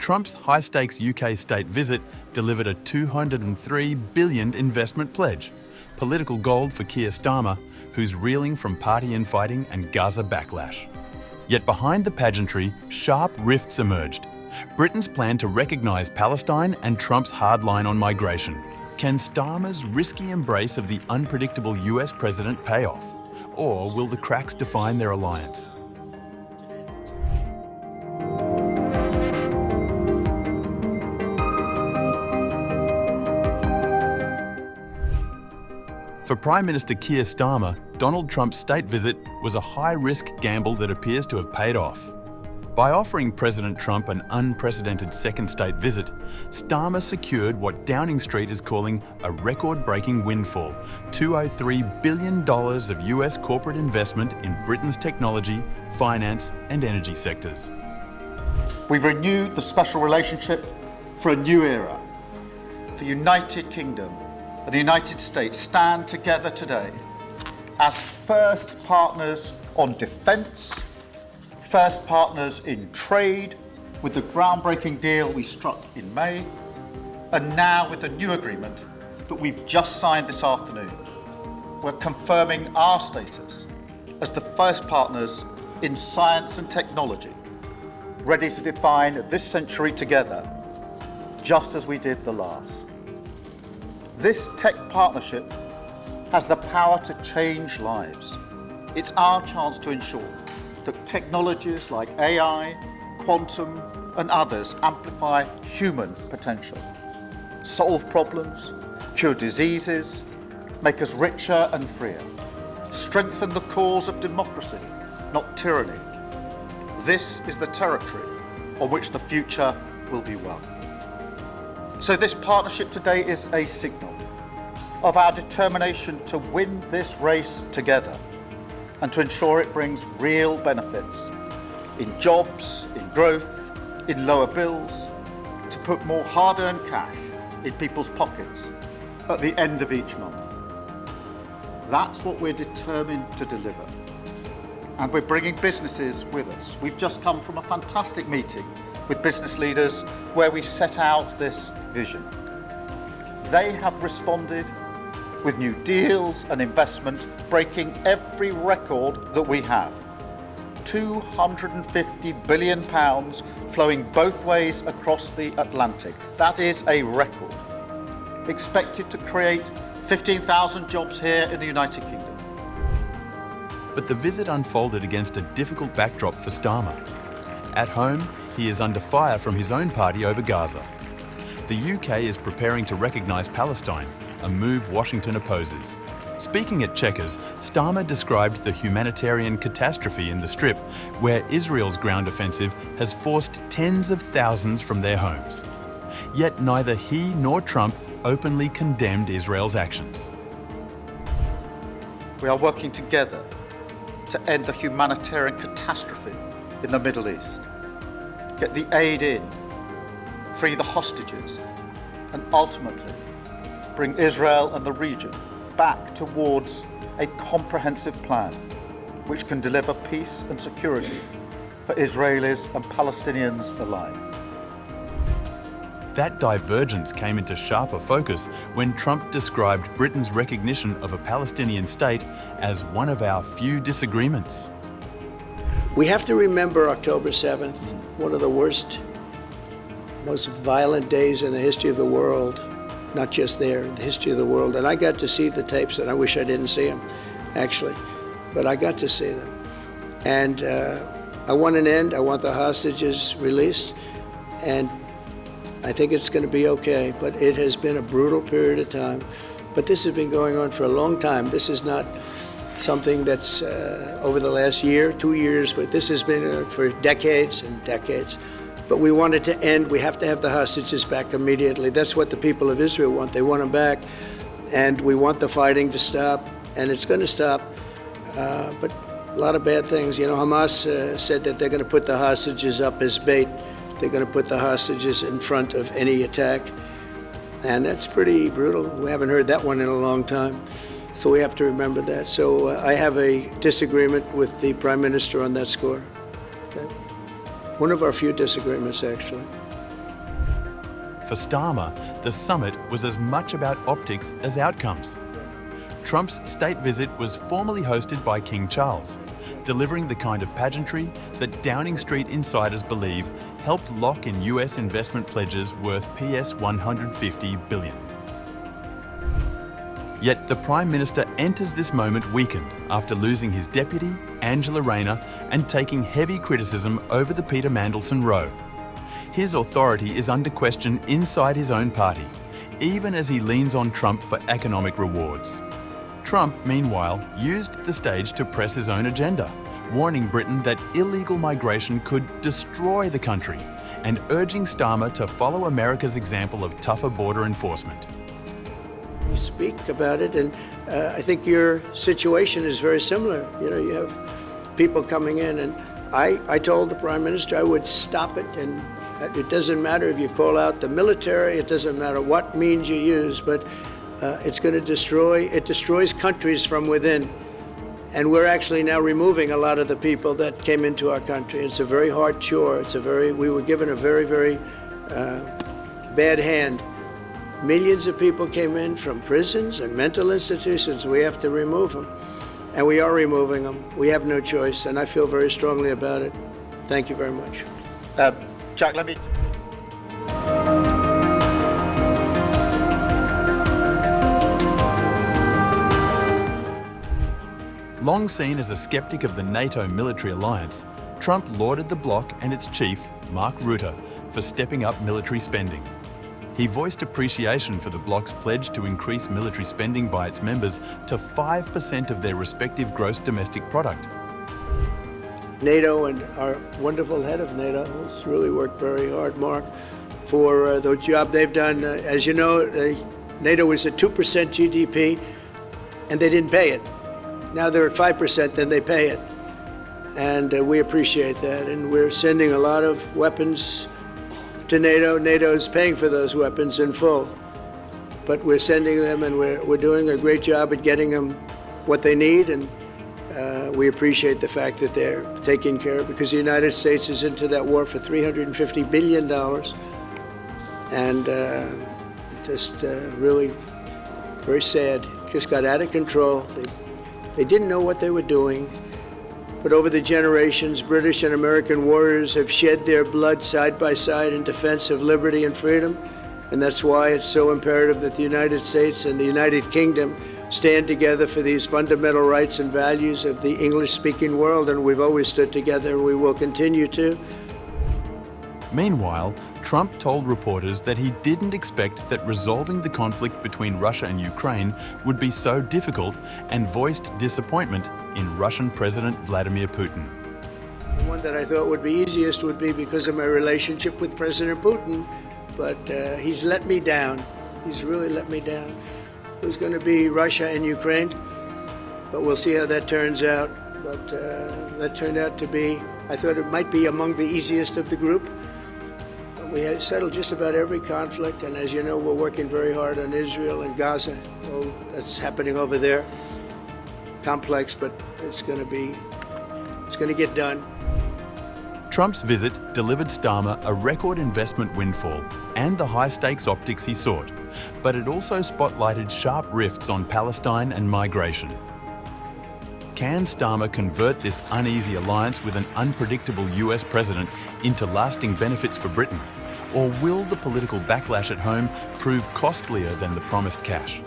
Trump's high-stakes UK state visit delivered a $203 billion investment pledge, political gold for Keir Starmer, who's reeling from party infighting and Gaza backlash. Yet behind the pageantry, sharp rifts emerged. Britain's plan to recognise Palestine and Trump's hard line on migration. Can Starmer's risky embrace of the unpredictable US president pay off? Or will the cracks define their alliance? For Prime Minister Keir Starmer, Donald Trump's state visit was a high-risk gamble that appears to have paid off. By offering President Trump an unprecedented second state visit, Starmer secured what Downing Street is calling a record-breaking windfall, $203 billion of US corporate investment in Britain's technology, finance and energy sectors. We've renewed the special relationship for a new era. The United Kingdom and the United States stand together today as first partners on defence, first partners in trade with the groundbreaking deal we struck in May, and now with the new agreement that we've just signed this afternoon. We're confirming our status as the first partners in science and technology, ready to define this century together, just as we did the last. This tech partnership has the power to change lives. It's our chance to ensure that technologies like AI, quantum, and others amplify human potential, solve problems, cure diseases, make us richer and freer, strengthen the cause of democracy, not tyranny. This is the territory on which the future will be won. So this partnership today is a signal of our determination to win this race together and to ensure it brings real benefits in jobs, in growth, in lower bills, to put more hard-earned cash in people's pockets at the end of each month. That's what we're determined to deliver. And we're bringing businesses with us. We've just come from a fantastic meeting with business leaders where we set out this vision. They have responded with new deals and investment, breaking every record that we have. £250 billion flowing both ways across the Atlantic. That is a record. Expected to create 15,000 jobs here in the United Kingdom. But the visit unfolded against a difficult backdrop for Starmer. At home, he is under fire from his own party over Gaza. The UK is preparing to recognise Palestine, a move Washington opposes. Speaking at Chequers, Starmer described the humanitarian catastrophe in the Strip, where Israel's ground offensive has forced tens of thousands from their homes. Yet neither he nor Trump openly condemned Israel's actions. We are working together to end the humanitarian catastrophe in the Middle East, get the aid in, free the hostages, and ultimately bring Israel and the region back towards a comprehensive plan which can deliver peace and security for Israelis and Palestinians alike. That divergence came into sharper focus when Trump described Britain's recognition of a Palestinian state as one of our few disagreements. We have to remember October 7th, one of the worst, most violent days in the history of the world. Not just there, in the history of the world. And I got to see the tapes, and I wish I didn't see them, actually. But I got to see them. And I want an end. I want the hostages released. And I think it's going to be okay. But it has been a brutal period of time. But this has been going on for a long time. This is not something that's over the last year, 2 years. But this has been for decades and decades. But we want it to end. We have to have the hostages back immediately. That's what the people of Israel want. They want them back. And we want the fighting to stop. And it's going to stop. But a lot of bad things. You know, Hamas said that they're going to put the hostages up as bait. They're going to put the hostages in front of any attack. And that's pretty brutal. We haven't heard that one in a long time. So we have to remember that. So I have a disagreement with the Prime Minister on that score. Okay? One of our few disagreements, actually. For Starmer, the summit was as much about optics as outcomes. Trump's state visit was formally hosted by King Charles, delivering the kind of pageantry that Downing Street insiders believe helped lock in US investment pledges worth PS 150 billion. Yet the Prime Minister enters this moment weakened after losing his deputy, Angela Rayner, and taking heavy criticism over the Peter Mandelson row. His authority is under question inside his own party, even as he leans on Trump for economic rewards. Trump, meanwhile, used the stage to press his own agenda, warning Britain that illegal migration could destroy the country and urging Starmer to follow America's example of tougher border enforcement. You speak about it, and I think your situation is very similar. You know, you have people coming in, and I told the Prime Minister I would stop it, and it doesn't matter if you call out the military, it doesn't matter what means you use, but it's going to it destroys countries from within. And we're actually now removing a lot of the people that came into our country. It's a very hard chore. We were given a very, very bad hand. Millions of people came in from prisons and mental institutions. We have to remove them. And we are removing them. We have no choice, and I feel very strongly about it. Thank you very much. Jack, let me... Long seen as a skeptic of the NATO military alliance, Trump lauded the bloc and its chief, Mark Rutte, for stepping up military spending. He voiced appreciation for the bloc's pledge to increase military spending by its members to 5% of their respective gross domestic product. NATO and our wonderful head of NATO has really worked very hard, Mark, for the job they've done. As you know, NATO was at 2% GDP, and they didn't pay it. Now they're at 5%, then they pay it. And we appreciate that. And we're sending a lot of weapons to NATO. NATO is paying for those weapons in full. But we're sending them, and we're doing a great job at getting them what they need. And we appreciate the fact that they're taking care of, because the United States is into that war for $350 billion. And just really very sad. It just got out of control. They didn't know what they were doing. But over the generations, British and American warriors have shed their blood side by side in defense of liberty and freedom. And that's why it's so imperative that the United States and the United Kingdom stand together for these fundamental rights and values of the English-speaking world. And we've always stood together, and we will continue to. Meanwhile, Trump told reporters that he didn't expect that resolving the conflict between Russia and Ukraine would be so difficult, and voiced disappointment in Russian President Vladimir Putin. The one that I thought would be easiest would be because of my relationship with President Putin, but he's let me down. He's really let me down. It was going to be Russia and Ukraine, but we'll see how that turns out. But that turned out to be, I thought it might be among the easiest of the group. We had settled just about every conflict, and as you know, we're working very hard on Israel and Gaza. Well, that's happening over there. Complex, but it's going to get done. Trump's visit delivered Starmer a record investment windfall and the high-stakes optics he sought, but it also spotlighted sharp rifts on Palestine and migration. Can Starmer convert this uneasy alliance with an unpredictable US president into lasting benefits for Britain? Or will the political backlash at home prove costlier than the promised cash?